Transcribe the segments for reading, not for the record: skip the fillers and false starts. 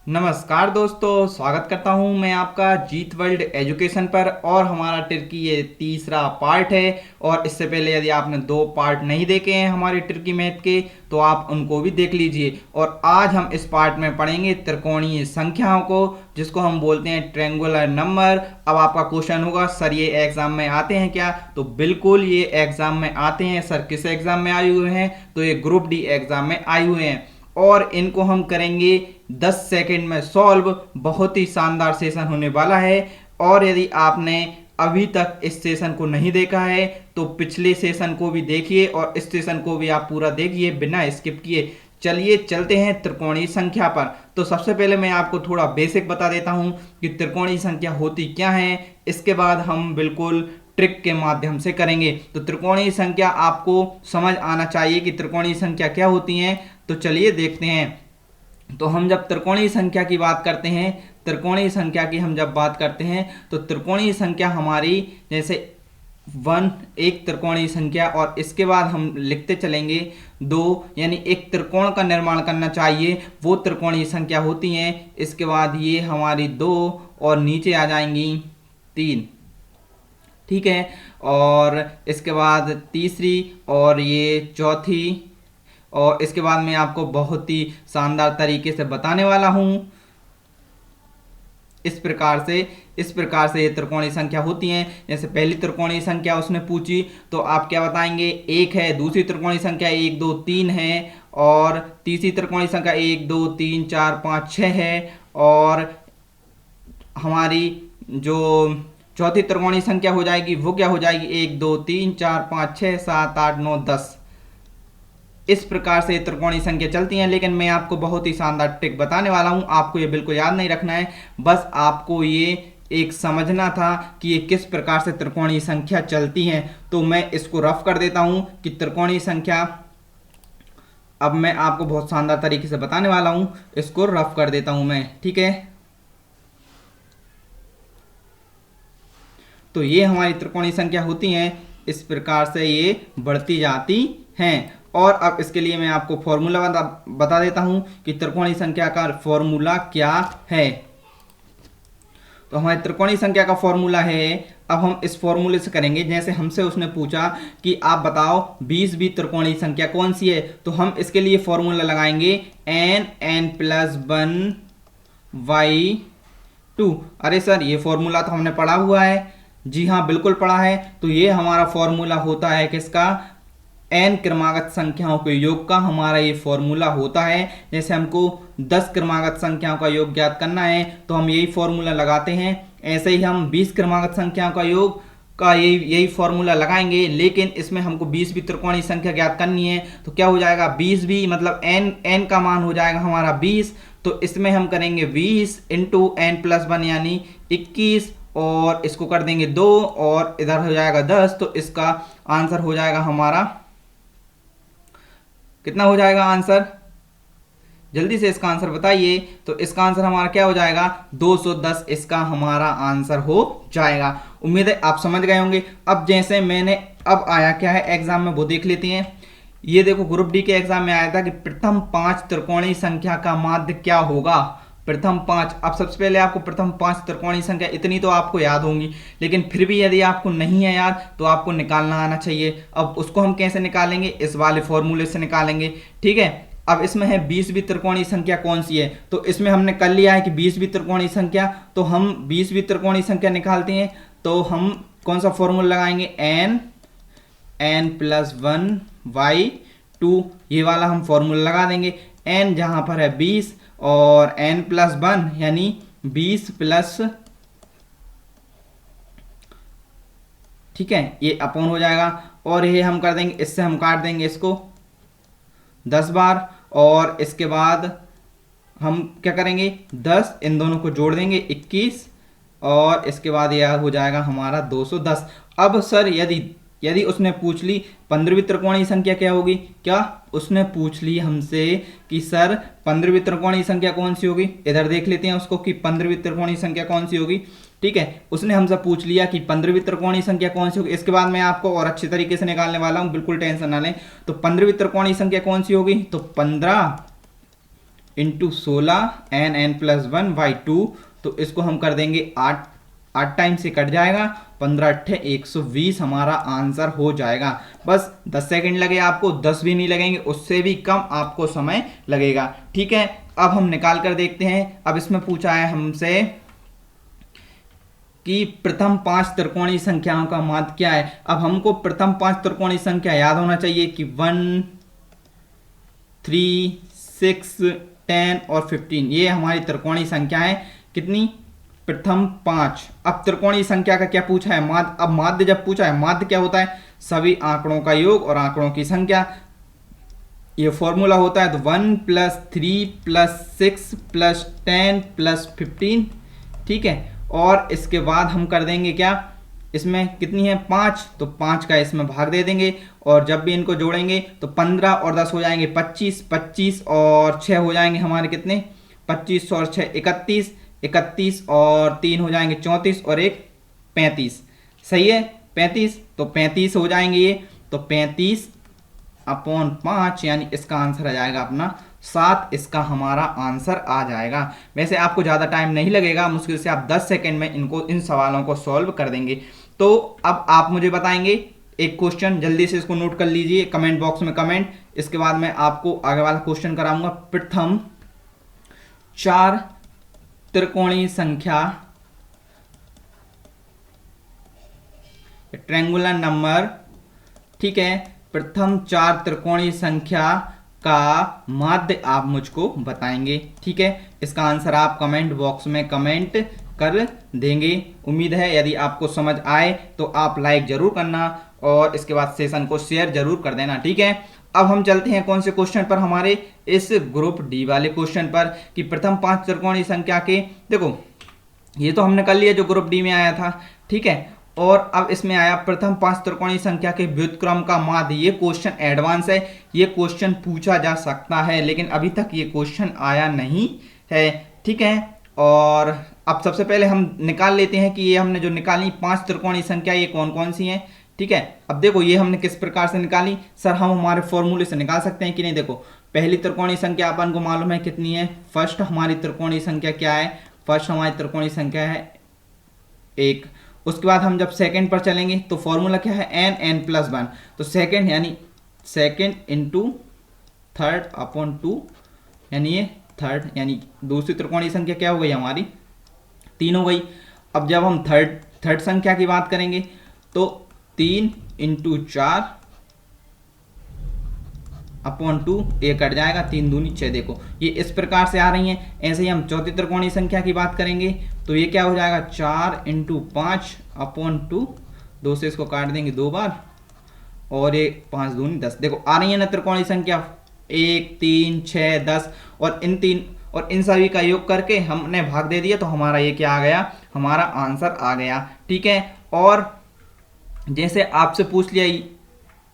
नमस्कार दोस्तों, स्वागत करता हूं मैं आपका जीत वर्ल्ड एजुकेशन पर। और हमारा टर्की ये तीसरा पार्ट है। और इससे पहले यदि आपने दो पार्ट नहीं देखे हैं हमारे टर्की मैथ के तो आप उनको भी देख लीजिए। और आज हम इस पार्ट में पढ़ेंगे त्रिकोणीय संख्याओं को, जिसको हम बोलते हैं ट्रायंगुलर नंबर। अब आपका क्वेश्चन होगा, सर ये एग्जाम में आते हैं क्या? तो बिल्कुल ये एग्जाम में आते हैं। सर किस एग्जाम में आए हुए हैं? तो ये ग्रुप डी एग्जाम में आए हुए हैं। और इनको हम करेंगे 10 सेकंड में सॉल्व। बहुत ही शानदार सेशन होने वाला है। और यदि आपने अभी तक इस सेशन को नहीं देखा है तो पिछले सेशन को भी देखिए और इस सेशन को भी आप पूरा देखिए बिना स्किप किए। चलिए चलते हैं त्रिकोणीय संख्या पर। तो सबसे पहले मैं आपको थोड़ा बेसिक बता देता हूं कि त्रिकोणीय संख्या होती क्या है। इसके बाद हम बिल्कुल ट्रिक के माध्यम से करेंगे। तो त्रिकोणीय संख्या आपको समझ आना चाहिए कि त्रिकोणीय संख्या क्या होती है। तो चलिए देखते हैं। तो हम जब त्रिकोणीय संख्या की बात करते हैं, त्रिकोणीय संख्या की हम जब बात करते हैं तो त्रिकोणीय संख्या हमारी जैसे वन एक त्रिकोणीय संख्या, और इसके बाद हम लिखते चलेंगे दो, यानी एक त्रिकोण का निर्माण करना चाहिए, वो त्रिकोणीय संख्या होती हैं। इसके बाद ये हमारी दो और नीचे आ जाएंगी तीन, ठीक है। और इसके बाद तीसरी और ये चौथी। और इसके बाद मैं आपको बहुत ही शानदार तरीके से बताने वाला हूं। इस प्रकार से ये त्रिकोणीय संख्या होती हैं। जैसे पहली त्रिकोणीय संख्या उसने पूछी तो आप क्या बताएंगे? एक है। दूसरी त्रिकोणीय संख्या एक दो तीन है। और तीसरी त्रिकोणीय संख्या एक दो तीन चार पाँच छः है। और हमारी जो चौथी त्रिकोणीय संख्या हो जाएगी वो क्या हो जाएगी? एक दो तीन चार पाँच छः सात आठ नौ 10। इस प्रकार से त्रिकोणीय संख्या चलती हैं। लेकिन मैं आपको बहुत ही शानदार ट्रिक बताने वाला हूं। आपको ये बिल्कुल याद नहीं रखना है, बस आपको ये एक समझना था कि ये किस प्रकार से त्रिकोणीय संख्या चलती हैं। तो मैं इसको रफ कर देता हूं कि त्रिकोणीय संख्या अब मैं आपको बहुत शानदार तरीके से बताने वाला हूं। इसको रफ कर देता हूं मैं, ठीक है। तो ये हमारी त्रिकोणीय संख्या होती हैं। इस प्रकार से ये बढ़ती जाती हैं। और अब इसके लिए मैं आपको फॉर्मूला बता देता हूं कि त्रिकोणीय संख्या का फॉर्मूला क्या है। तो हमारी त्रिकोणीय संख्या का फॉर्मूला है, अब हम इस फॉर्मूले से करेंगे। जैसे हमसे उसने पूछा कि आप बताओ 20वीं त्रिकोणीय संख्या कौन सी है, तो हम इसके लिए फॉर्मूला लगाएंगे n+1/2। अरे सर ये फॉर्मूला तो हमने पढ़ा हुआ है। जी हाँ, बिल्कुल पढ़ा है। तो ये हमारा फॉर्मूला होता है किसका? n क्रमागत संख्याओं के योग का हमारा ये फॉर्मूला होता है। जैसे हमको 10 क्रमागत संख्याओं का योग ज्ञात करना है तो हम यही फॉर्मूला लगाते हैं। ऐसे ही हम 20 क्रमागत संख्याओं का योग का यही फॉर्मूला लगाएंगे। लेकिन इसमें हमको 20वीं त्रिकोणीय संख्या ज्ञात करनी है तो क्या हो जाएगा? 20वीं मतलब n का मान हो जाएगा हमारा 20। तो इसमें हम करेंगे 20 इंटू n+1 यानी 21, और इसको कर देंगे 2 और इधर हो जाएगा 10। तो इसका आंसर हो जाएगा हमारा, कितना हो जाएगा आंसर? जल्दी से इसका आंसर बताइए। तो इसका आंसर हमारा क्या हो जाएगा? 210 इसका हमारा आंसर हो जाएगा। उम्मीद है आप समझ गए होंगे। अब जैसे मैंने अब आया क्या है एग्जाम में वो देख लेते हैं। ये देखो ग्रुप डी के एग्जाम में आया था कि प्रथम 5 त्रिकोणीय संख्या का माध्य क्या होगा। प्रथम 5। अब सबसे पहले आपको प्रथम 5 त्रिकोणीय संख्या इतनी तो आपको याद होंगी, लेकिन फिर भी यदि आपको नहीं है याद तो आपको निकालना आना चाहिए। अब उसको हम कैसे निकालेंगे? इस वाले फॉर्मूले से निकालेंगे, ठीक है। अब इसमें है 20वीं त्रिकोणीय संख्या कौन सी है, तो इसमें हमने कर लिया है कि 20वीं त्रिकोणीय संख्या। तो हम 20वीं त्रिकोणीय संख्या निकालते हैं तो हम कौन सा फॉर्मूला लगाएंगे? n+1/2 ये वाला हम फॉर्मूला लगा देंगे। n जहां पर है 20 और n+1 यानी 20 प्लस, ठीक है, ये अपॉन हो जाएगा। और ये हम कर देंगे, इससे हम काट देंगे इसको 10 बार। और इसके बाद हम क्या करेंगे? 10 इन दोनों को जोड़ देंगे 21, और इसके बाद यह हो जाएगा हमारा 210। अब सर यदि उसने पूछ ली 15वीं त्रिकोणीय संख्या क्या होगी? क्या उसने पूछ ली हमसे कि सर 15वीं त्रिकोणीय संख्या कौन सी होगी? इधर देख लेते हैं उसको कि 15वीं त्रिकोणीय संख्या कौन सी होगी, ठीक है। उसने हमसे पूछ लिया कि 15वीं त्रिकोणीय संख्या कौन सी होगी। इसके बाद मैं आपको और अच्छे तरीके से निकालने वाला हूं, बिल्कुल टेंशन ना लें। तो 15वीं त्रिकोणीय संख्या कौन सी होगी? तो 15 इंटू 16 n+1/2, तो इसको हम कर देंगे 8 टाइम से कट जाएगा, 15×8 = 120 हमारा आंसर हो जाएगा। बस 10 सेकंड लगे आपको, 10 भी नहीं लगेंगे, उससे भी कम आपको समय लगेगा। ठीक है, अब हम निकाल कर देखते हैं। अब इसमें पूछा है हमसे कि प्रथम 5 त्रिकोणीय संख्याओं का माध्य क्या है। अब हमको प्रथम 5 त्रिकोणीय संख्या याद होना चाहिए कि 1, 3, 6, 10 और 15, ये हमारी त्रिकोणीय संख्या है। कितनी? प्रथम 5। अब त्रिकोणीय संख्या का क्या पूछा है? माध्य। अब माध्य जब पूछा है, माध्य क्या होता है? सभी आंकड़ों का योग और आंकड़ों की संख्या। ये फॉर्मूला होता है तो 1 + 3 + 6 + 10 + 15। ठीक है, और इसके बाद हम कर देंगे क्या, इसमें कितनी है? 5, तो 5 का इसमें भाग दे देंगे, और जब भी इनको जोड़ेंगे तो 15 और 10 हो जाएंगे 25, 25 और 6 हो जाएंगे हमारे कितने? 25 और 6 31, 31 और 3 हो जाएंगे 34 और 1 35। सही है, 35, तो 35 हो जाएंगे ये, तो 35/5, यानी इसका आंसर आ जाएगा अपना 7। इसका हमारा आंसर आ जाएगा। वैसे आपको ज़्यादा टाइम नहीं लगेगा, मुश्किल से आप 10 सेकंड में इन सवालों को सॉल्व कर देंगे। तो अब आप मुझे बताएंगे एक क्वेश्चन, जल्दी से इसको नोट कर लीजिए, कमेंट बॉक्स में कमेंट। इसके बाद मैं आपको आगे वाला क्वेश्चन कराऊंगा। प्रथम 4 त्रिकोणीय संख्या, ट्रायंगुलर नंबर, ठीक है, प्रथम 4 त्रिकोणीय संख्या का माध्य आप मुझको बताएंगे। ठीक है, इसका आंसर आप कमेंट बॉक्स में कमेंट कर देंगे। उम्मीद है यदि आपको समझ आए तो आप लाइक जरूर करना, और इसके बाद सेशन को शेयर जरूर कर देना। ठीक है, अब हम चलते हैं कौन से क्वेश्चन पर, हमारे इस ग्रुप डी वाले क्वेश्चन पर, कि प्रथम 5 त्रिकोणीय संख्या के, देखो ये तो हमने कर लिया जो ग्रुप डी में आया था। ठीक है, और अब इसमें आया प्रथम 5 त्रिकोणीय संख्या के व्युत्क्रम का माध्य। ये क्वेश्चन एडवांस है, ये क्वेश्चन पूछा जा सकता है, लेकिन अभी तक ये क्वेश्चन आया नहीं है। ठीक है, और अब सबसे पहले हम निकाल लेते हैं कि ये हमने जो निकाली 5 त्रिकोणीय संख्या, ये कौन कौन सी हैं। ठीक है, अब देखो ये हमने किस प्रकार से निकाली। सर हम हमारे फॉर्मूले से निकाल सकते हैं कि नहीं? देखो पहली त्रिकोणीय संख्या अपन को मालूम है कितनी है। फर्स्ट हमारी त्रिकोणीय संख्या क्या है? फर्स्ट हमारी त्रिकोणीय संख्या है 1। उसके बाद हम जब सेकंड पर चलेंगे तो फॉर्मूला क्या है? n+1। तो सेकंड यानी सेकंड इंटू थर्ड अपॉन 2, यानी ये थर्ड, यानी दूसरी त्रिकोणीय संख्या क्या हो गई हमारी? 3 हो गई। अब जब हम थर्ड संख्या की बात करेंगे तो 3 × 4 अपॉन 2, ये कट जाएगा, 3 दूनी 6। देखो ये इस प्रकार से आ रही हैं। ऐसे ही हम चौथी त्रिकोणीय संख्या की बात करेंगे तो ये क्या हो जाएगा? 4 × 5 अपॉन 2, 2 से इसको काट देंगे 2 बार, और ये 5 दूनी 10। देखो आ रही है ना त्रिकोणीय संख्या 1, 3, 6, 10, और इन सभी का योग करके हमने भाग दे दिया, तो हमारा ये क्या आ गया? हमारा आंसर आ गया। ठीक है, और जैसे आपसे पूछ लिया,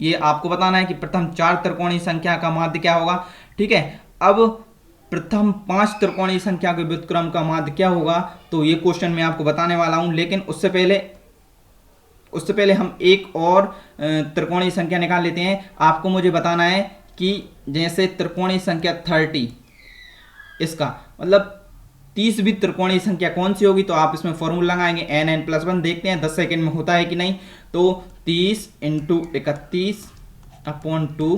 ये आपको बताना है कि प्रथम 4 त्रिकोणीय संख्या का माध्य क्या होगा। ठीक है, अब प्रथम 5 त्रिकोणीय संख्या के व्युत्क्रम का माध्य क्या होगा, तो ये क्वेश्चन मैं आपको बताने वाला हूं। लेकिन उससे पहले हम एक और त्रिकोणीय संख्या निकाल लेते हैं। आपको मुझे बताना है कि जैसे त्रिकोणीय संख्या 30, इसका मतलब 30वीं त्रिकोणीय संख्या कौन सी होगी, तो आप इसमें फॉर्मूला लगाएंगे n+1। देखते हैं 10 सेकंड में होता है कि नहीं। तो 30 × 31 अपॉन 2,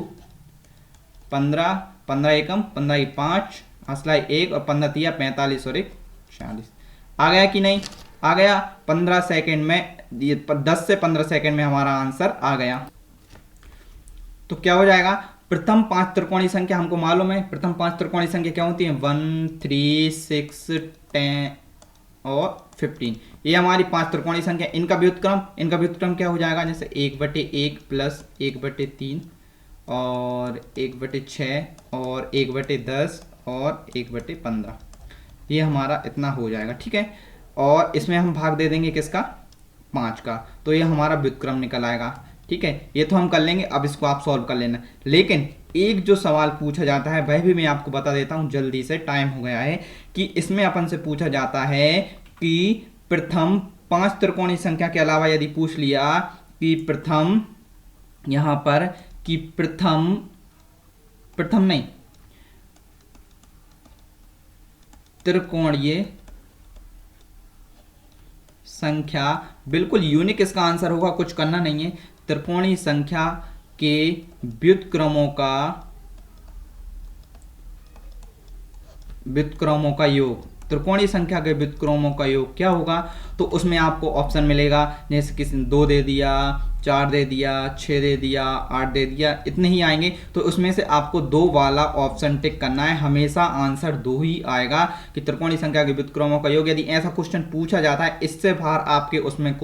15, 15 एकम 15 5 असलाई 1, और 15 तिया 45 और 1 46। आ गया कि नहीं? आ गया। 15 सेकंड में, 10 से 15 सेकंड में हमारा आंसर आ गया। तो क्या हो जाएगा? प्रथम 5 त्रिकोणीय संख्या हमको मालूम है। प्रथम 5 त्रिकोणीय संख्या क्या होती है? 1, 3, 6, 10 और 15। ये हमारी 5 त्रिकोणीय संख्या। इनका व्युत्क्रम क्या हो जाएगा? जैसे 1/1 प्लस 1/3 और 1/6 और 1/10 और 1/15। ये हमारा इतना हो जाएगा। ठीक है, और इसमें हम भाग दे देंगे किसका? 5 का, तो ये हमारा व्युत्क्रम निकल आएगा। ठीक है, ये तो हम कर लेंगे। अब इसको आप सॉल्व कर लेना। लेकिन एक जो सवाल पूछा जाता है वह भी मैं आपको बता देता हूं जल्दी से, टाइम हो गया है, कि इसमें अपन से पूछा जाता है कि प्रथम 5 त्रिकोणीय संख्या के अलावा यदि पूछ लिया कि प्रथम, यहां पर कि प्रथम नहीं, त्रिकोणीय संख्या, बिल्कुल यूनिक इसका आंसर होगा, कुछ करना नहीं है। त्रिकोणीय संख्या के व्युत्क्रमों का योग, त्रिकोणीय संख्या के व्युत्क्रमों का योग क्या होगा? तो उसमें आपको ऑप्शन मिलेगा, जैसे किसी ने 2 दे दिया, 4 दे दिया, 6 दे दिया, 8 दे दिया, इतने ही आएंगे। तो उसमें से आपको 2 वाला ऑप्शन टिक करना है, हमेशा आंसर 2 ही आएगा कि त्रिकोणीय संख्या के व्युत्क्रमों का योग। यदि ऐसा क्वेश्चन पूछा जाता है, इससे बाहर आपके उसमें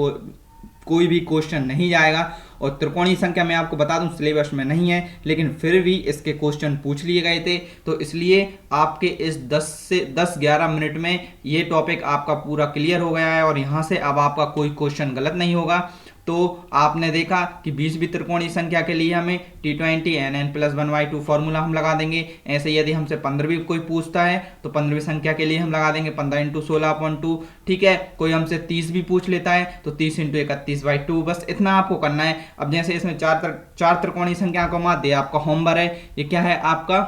कोई भी क्वेश्चन नहीं जाएगा। और त्रिकोणीय संख्या मैं आपको बता दूं सिलेबस में नहीं है, लेकिन फिर भी इसके क्वेश्चन पूछ लिए गए थे। तो इसलिए आपके इस 10-11 मिनट में ये टॉपिक आपका पूरा क्लियर हो गया है और यहाँ से अब आपका कोई क्वेश्चन गलत नहीं होगा। तो आपने देखा कि 20वीं त्रिकोणीय संख्या के लिए हमें T20 nn+1/2 फॉर्मूला हम लगा देंगे। ऐसे यदि हमसे 15वीं कोई पूछता है तो 15वीं संख्या के लिए हम लगा देंगे 15 × 16/2। ठीक है, कोई हमसे 30 भी पूछ लेता है तो 30 × 31/2। बस इतना आपको करना है। अब जैसे इसमें चार त्रिकोणीय संख्या को माध्य आपका होमवर्क है, ये क्या है आपका,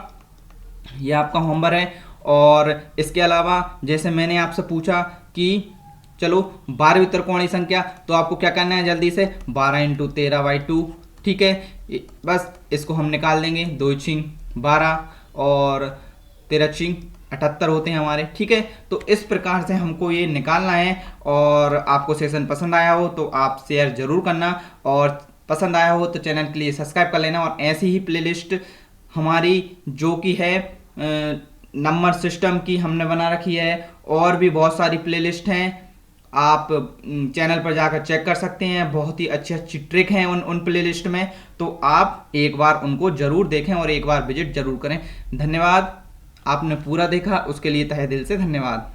ये आपका होमवर्क है। और इसके अलावा जैसे मैंने आपसे पूछा कि चलो 12वीं त्रिकोणीय संख्या, तो आपको क्या करना है जल्दी से, 12 × 13/2। ठीक है, बस इसको हम निकाल देंगे, 2 × 12 और 13 × 78 होते हैं हमारे। ठीक है, तो इस प्रकार से हमको ये निकालना है। और आपको सेशन पसंद आया हो तो आप शेयर जरूर करना, और पसंद आया हो तो चैनल के लिए सब्सक्राइब कर लेना। और ऐसी ही प्लेलिस्ट हमारी जो कि है नंबर सिस्टम की हमने बना रखी है, और भी बहुत सारी प्लेलिस्ट हैं, आप चैनल पर जाकर चेक कर सकते हैं। बहुत ही अच्छी अच्छी ट्रिक हैं उन प्लेलिस्ट में, तो आप एक बार उनको जरूर देखें और एक बार विजिट जरूर करें। धन्यवाद, आपने पूरा देखा उसके लिए तहे दिल से धन्यवाद।